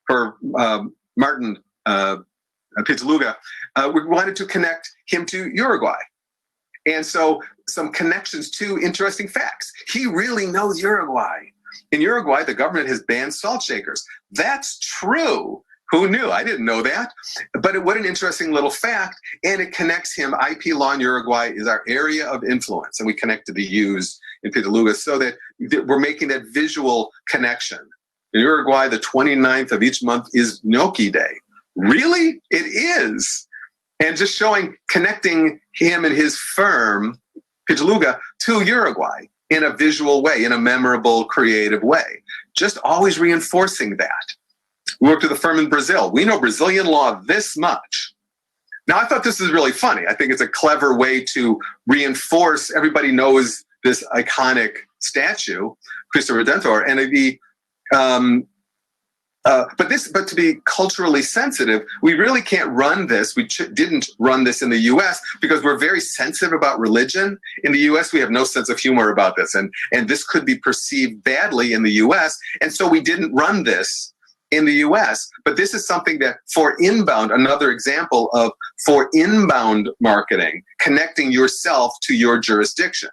For Martin Pizzaluga, we wanted to connect him to Uruguay. And so some connections to interesting facts. He really knows Uruguay. In Uruguay, the government has banned salt shakers. That's true. Who knew? I didn't know that. But what an interesting little fact. And it connects him. IP law in Uruguay is our area of influence. And we connect to the U's in Pitaluga so that we're making that visual connection. In Uruguay, the 29th of each month is Gnocchi Day. Really? It is. And just connecting him and his firm, Pitaluga, to Uruguay in a visual way, in a memorable, creative way. Just always reinforcing that. We worked with a firm in Brazil. We know Brazilian law this much. Now, I thought this was really funny. I think it's a clever way to reinforce, everybody knows this iconic statue, Cristo Redentor, and it'd be, but to be culturally sensitive, we really can't run this. We didn't run this in the U.S. because we're very sensitive about religion. In the U.S., we have no sense of humor about this, and this could be perceived badly in the U.S. And so we didn't run this in the U.S. But this is something that for inbound, another example of for inbound marketing, connecting yourself to your jurisdiction.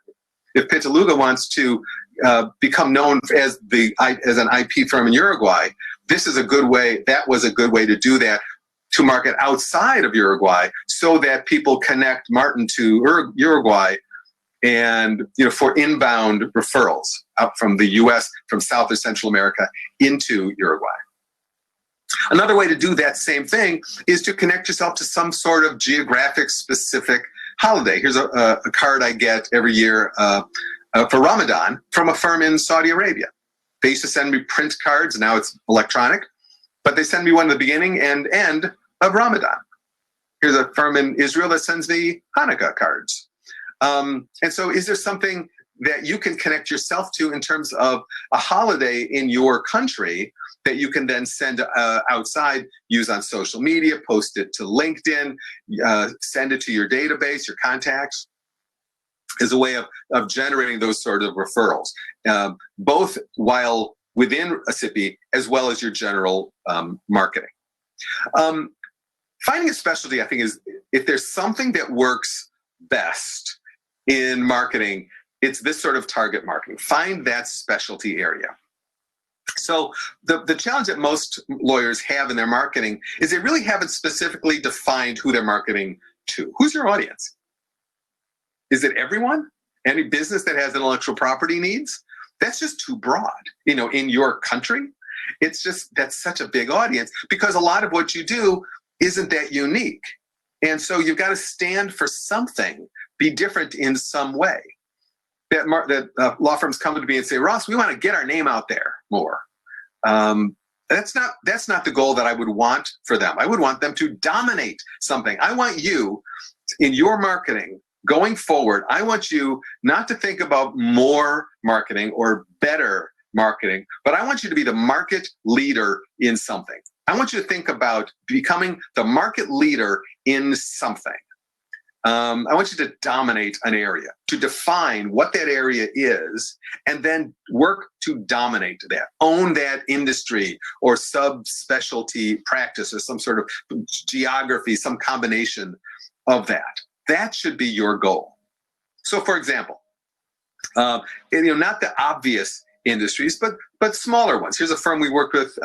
If Pitaluga wants to become known as an IP firm in Uruguay, this is a good way. That was a good way to do that, to market outside of Uruguay, so that people connect Martin to Uruguay, and for inbound referrals out from the U.S., from South or Central America into Uruguay. Another way to do that same thing is to connect yourself to some sort of geographic specific holiday. Here's a card I get every year for Ramadan from a firm in Saudi Arabia. They used to send me print cards. Now it's electronic, but they send me one at the beginning and end of Ramadan. Here's a firm in Israel that sends me Hanukkah cards. And so is there something that you can connect yourself to in terms of a holiday in your country that you can then send outside, use on social media, post it to LinkedIn, send it to your database, your contacts, as a way of generating those sort of referrals, both while within a SIPI as well as your general marketing. Finding a specialty, I think, is if there's something that works best in marketing, it's this sort of target marketing. Find that specialty area. So the challenge that most lawyers have in their marketing is they really haven't specifically defined who they're marketing to. Who's your audience? Is it everyone? Any business that has intellectual property needs? That's just too broad. In your country, that's such a big audience, because a lot of what you do isn't that unique. And so you've got to stand for something, be different in some way. That law firms come to me and say, Ross, we want to get our name out there more. That's not the goal that I would want for them. I would want them to dominate something. I want you, in your marketing going forward, I want you not to think about more marketing or better marketing, but I want you to be the market leader in something. I want you to think about becoming the market leader in something. I want you to dominate an area, to define what that area is, and then work to dominate that, own that industry or subspecialty practice or some sort of geography, some combination of that. That should be your goal. So, for example, not the obvious industries, but smaller ones. Here's a firm we worked with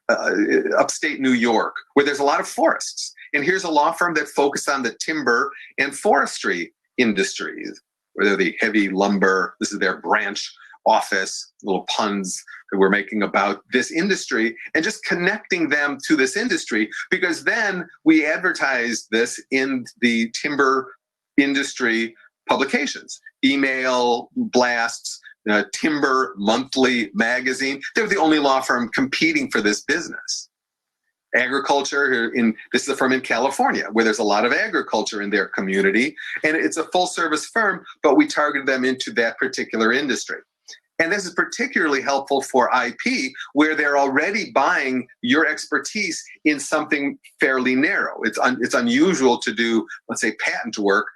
upstate New York, where there's a lot of forests. And here's a law firm that focused on the timber and forestry industries, where they're the heavy lumber. This is their branch office, little puns that we're making about this industry, and just connecting them to this industry, because then we advertise this in the timber industry publications, email blasts, Timber Monthly magazine. They're the only law firm competing for this business. Agriculture, this is a firm in California where there's a lot of agriculture in their community, and it's a full service firm, but we targeted them into that particular industry. And this is particularly helpful for IP, where they're already buying your expertise in something fairly narrow. It's unusual to do, let's say, patent work.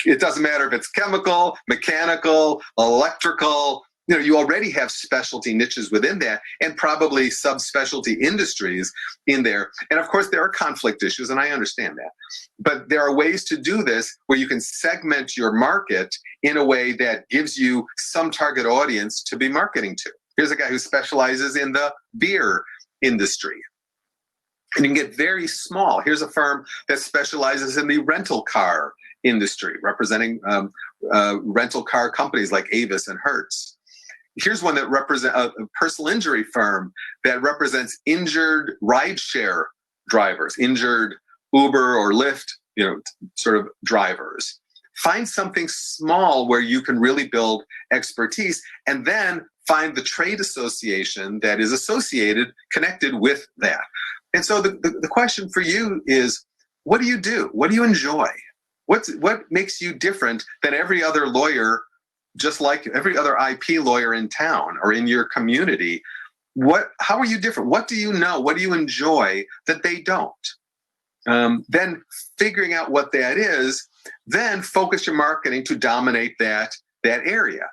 It doesn't matter if it's chemical, mechanical, electrical, you already have specialty niches within that and probably subspecialty industries in there. And of course, there are conflict issues, and I understand that. But there are ways to do this where you can segment your market in a way that gives you some target audience to be marketing to. Here's a guy who specializes in the beer industry. And you can get very small. Here's a firm that specializes in the rental car industry, representing rental car companies like Avis and Hertz. Here's one that represents a personal injury firm that represents injured rideshare drivers, injured Uber or Lyft, sort of drivers. Find something small where you can really build expertise, and then find the trade association that is connected with that. And so the question for you is, what do you do? What do you enjoy? What makes you different than every other lawyer, just like every other IP lawyer in town or in your community? How are you different? What do you know? What do you enjoy that they don't? Then figuring out what that is, then focus your marketing to dominate that area.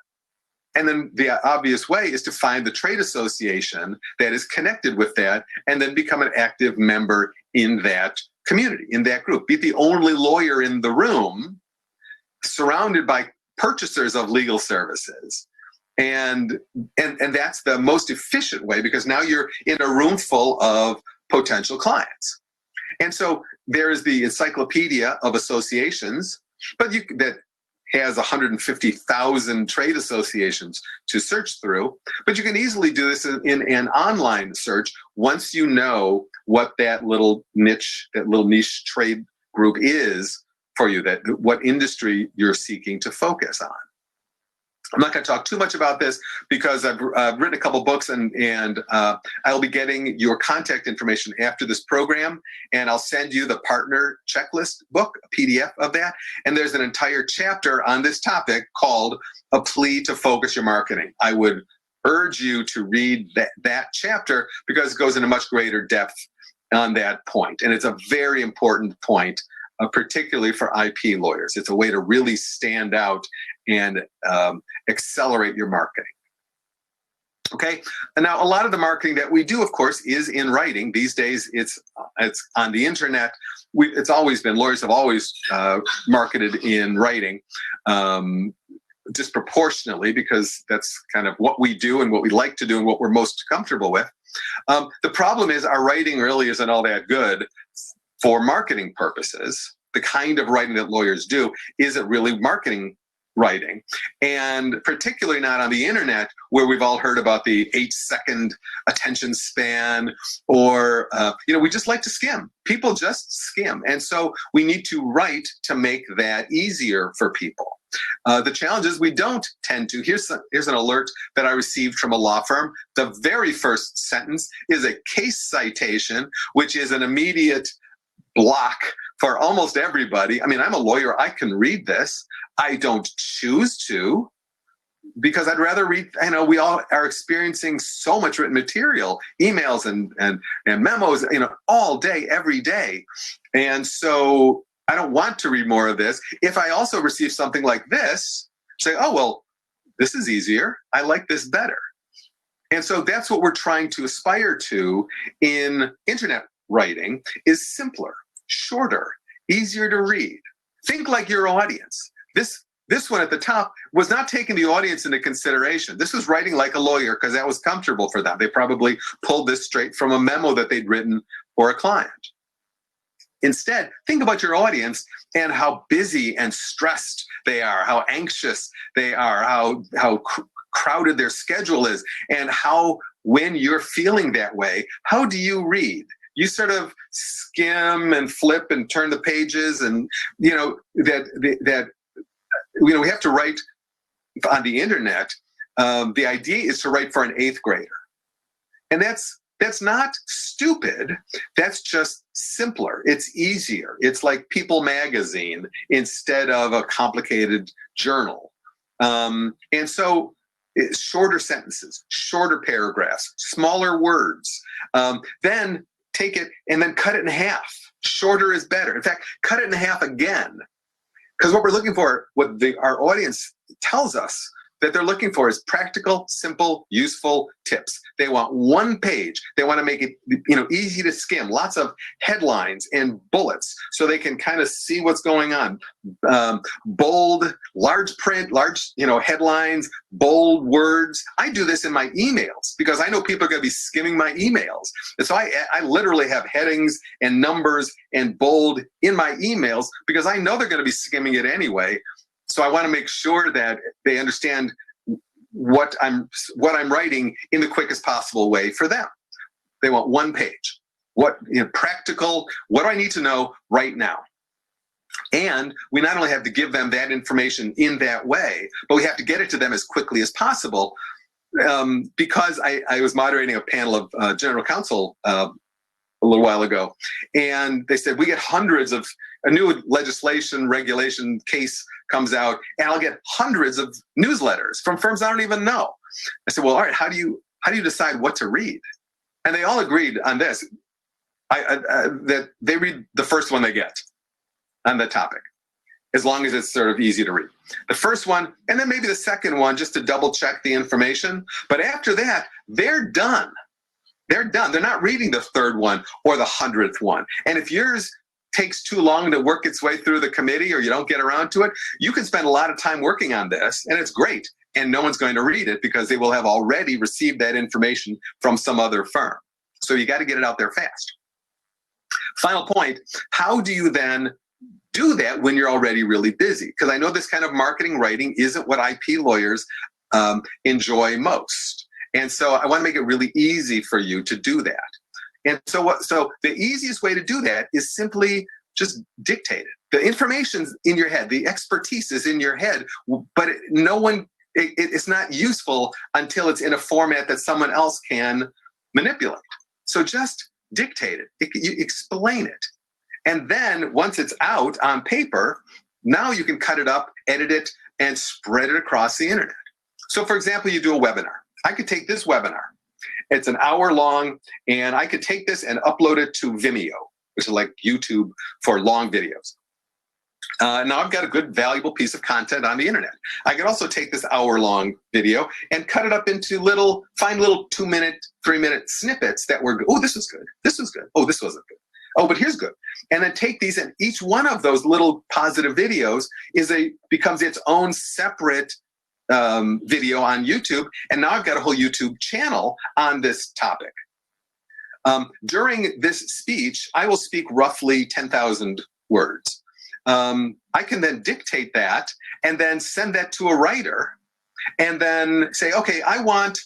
And then the obvious way is to find the trade association that is connected with that, and then become an active member in that community, in that group. Be the only lawyer in the room, surrounded by purchasers of legal services. And that's the most efficient way, because now you're in a room full of potential clients. And so there's the encyclopedia of associations, but that has 150,000 trade associations to search through. But you can easily do this in an online search once you know what that little niche trade group is for you, what industry you're seeking to focus on. I'm not going to talk too much about this because I've written a couple books, and I'll be getting your contact information after this program, and I'll send you the partner checklist book, a PDF of that. And there's an entire chapter on this topic called A Plea to Focus Your Marketing. I would urge you to read that chapter because it goes into much greater depth on that point. And it's a very important point, particularly for IP lawyers. It's a way to really stand out and accelerate your marketing. Okay, and now a lot of the marketing that we do, of course, is in writing. These days, it's on the internet. It's always been, lawyers have always marketed in writing disproportionately, because that's kind of what we do and what we like to do and what we're most comfortable with. The problem is our writing really isn't all that good for marketing purposes. The kind of writing that lawyers do isn't really marketing writing, and particularly not on the internet, where we've all heard about the 8-second attention span, or we just like to skim. People just skim, and so we need to write to make that easier for people. The challenge is we don't tend to. Here's an alert that I received from a law firm. The very first sentence is a case citation, which is an immediate block for almost everybody. I mean, I'm a lawyer. I can read this. I don't choose to, because I'd rather read, we all are experiencing so much written material, emails and memos, all day, every day. And so I don't want to read more of this. If I also receive something like this, say, oh, well, this is easier. I like this better. And so that's what we're trying to aspire to in internet writing, is simpler, shorter, easier to read. Think like your audience. This one at the top was not taking the audience into consideration. This was writing like a lawyer because that was comfortable for them. They probably pulled this straight from a memo that they'd written for a client. Instead, think about your audience and how busy and stressed they are, how anxious they are, how crowded their schedule is, and how, when you're feeling that way, how do you read? You sort of skim and flip and turn the pages, and we have to write on the internet. The idea is to write for an 8th grader, and that's not stupid. That's just simpler. It's easier. It's like People magazine instead of a complicated journal. And so it's shorter sentences, shorter paragraphs, smaller words. Then take it and then cut it in half. Shorter is better. In fact, cut it in half again. Because what we're looking for, our audience tells us, that they're looking for is practical, simple, useful tips. They want one page. They want to make it, easy to skim, lots of headlines and bullets so they can kind of see what's going on. Bold, large print, large, headlines, bold words. I do this in my emails because I know people are going to be skimming my emails. And so I literally have headings and numbers and bold in my emails because I know they're going to be skimming it anyway. So I want to make sure that they understand what I'm writing in the quickest possible way for them. They want one page. Practical, what do I need to know right now? And we not only have to give them that information in that way, but we have to get it to them as quickly as possible. Because I was moderating a panel of general counsel a little while ago, and they said, we get hundreds of a new legislation, regulation case comes out, and I'll get hundreds of newsletters from firms I don't even know. I said, well, all right, how do you decide what to read? And they all agreed on this, that they read the first one they get on the topic, as long as it's sort of easy to read. The first one, and then maybe the second one, just to double check the information. But after that, they're done. They're done. They're not reading the third one or the 100th one. And if yours takes too long to work its way through the committee or you don't get around to it, you can spend a lot of time working on this, and it's great. And no one's going to read it because they will have already received that information from some other firm. So you got to get it out there fast. Final point, how do you then do that when you're already really busy? Because I know this kind of marketing writing isn't what IP lawyers enjoy most. And so I want to make it really easy for you to do that. And so the easiest way to do that is simply just dictate it. The information's in your head, the expertise is in your head, but it's not useful until it's in a format that someone else can manipulate. So just dictate it. You explain it. And then once it's out on paper, now you can cut it up, edit it, and spread it across the internet. So for example, you do a webinar. I could take this webinar. It's an hour long, and I could take this and upload it to Vimeo, which is like YouTube for long videos. Now I've got a good, valuable piece of content on the internet. I could also take this hour-long video and cut it up into find little 2-minute, 3-minute snippets that were, oh, this was good. This was good. Oh, this wasn't good. Oh, but here's good. And then take these, and each one of those little positive videos becomes its own separate video on YouTube, and now I've got a whole YouTube channel on this topic. During this speech, I will speak roughly 10,000 words. I can then dictate that and then send that to a writer and then say, okay, I want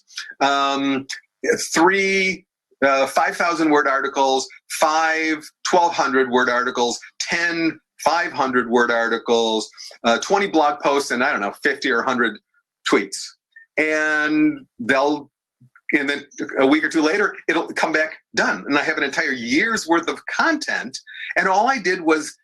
3 5,000 word articles, 5 1,200 word articles, 10 500 word articles, 20 blog posts, and I don't know, 50 or 100 tweets. And then a week or two later, it'll come back done. And I have an entire year's worth of content. And all I did was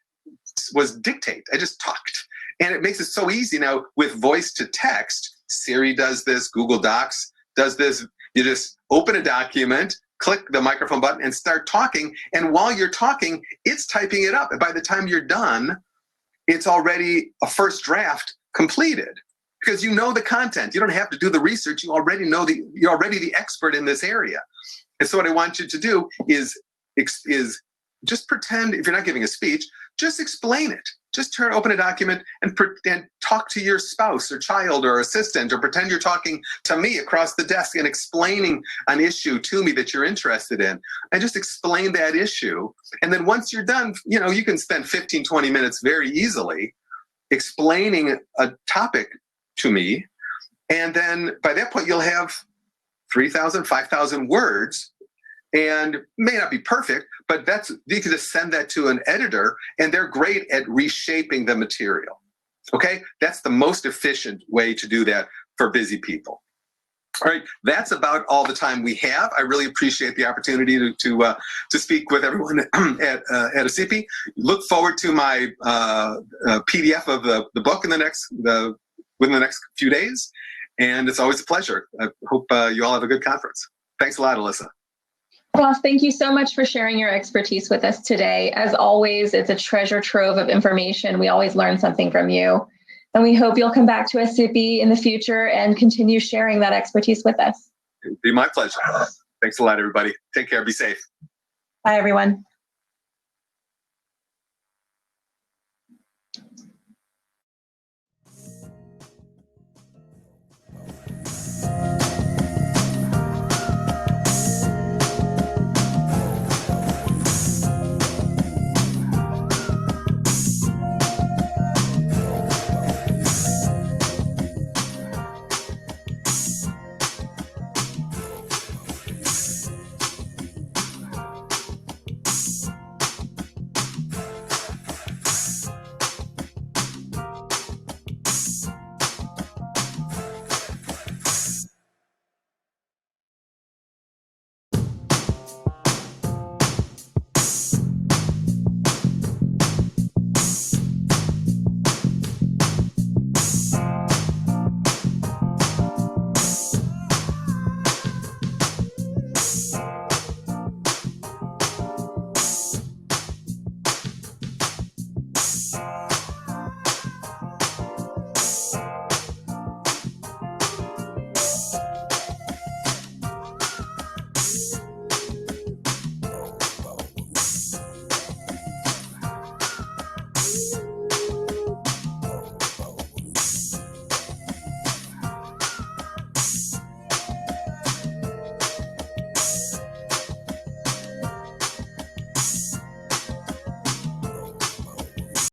dictate. I just talked. And it makes it so easy now with voice to text. Siri does this, Google Docs does this. You just open a document, click the microphone button, and start talking. And while you're talking, it's typing it up. And by the time you're done, it's already a first draft completed. Because you know the content. You don't have to do the research. You already know you're already the expert in this area. And so what I want you to do is just pretend, if you're not giving a speech, just explain it. Just open a document and talk to your spouse or child or assistant, or pretend you're talking to me across the desk and explaining an issue to me that you're interested in. And just explain that issue. And then once you're done, you can spend 15, 20 minutes very easily explaining a topic to me. And then by that point, you'll have 3,000, 5,000 words, and may not be perfect, but you can just send that to an editor, and they're great at reshaping the material. Okay, that's the most efficient way to do that for busy people. All right, that's about all the time we have. I really appreciate the opportunity to speak with everyone at ACP. Look forward to my PDF of the book within the next few days, and it's always a pleasure. I hope you all have a good conference. Thanks a lot, Elyssa. Ross, thank you so much for sharing your expertise with us today. As always, it's a treasure trove of information. We always learn something from you. And we hope you'll come back to SIPI in the future and continue sharing that expertise with us. It'd be my pleasure. Thanks a lot, everybody. Take care. Be safe. Bye, everyone.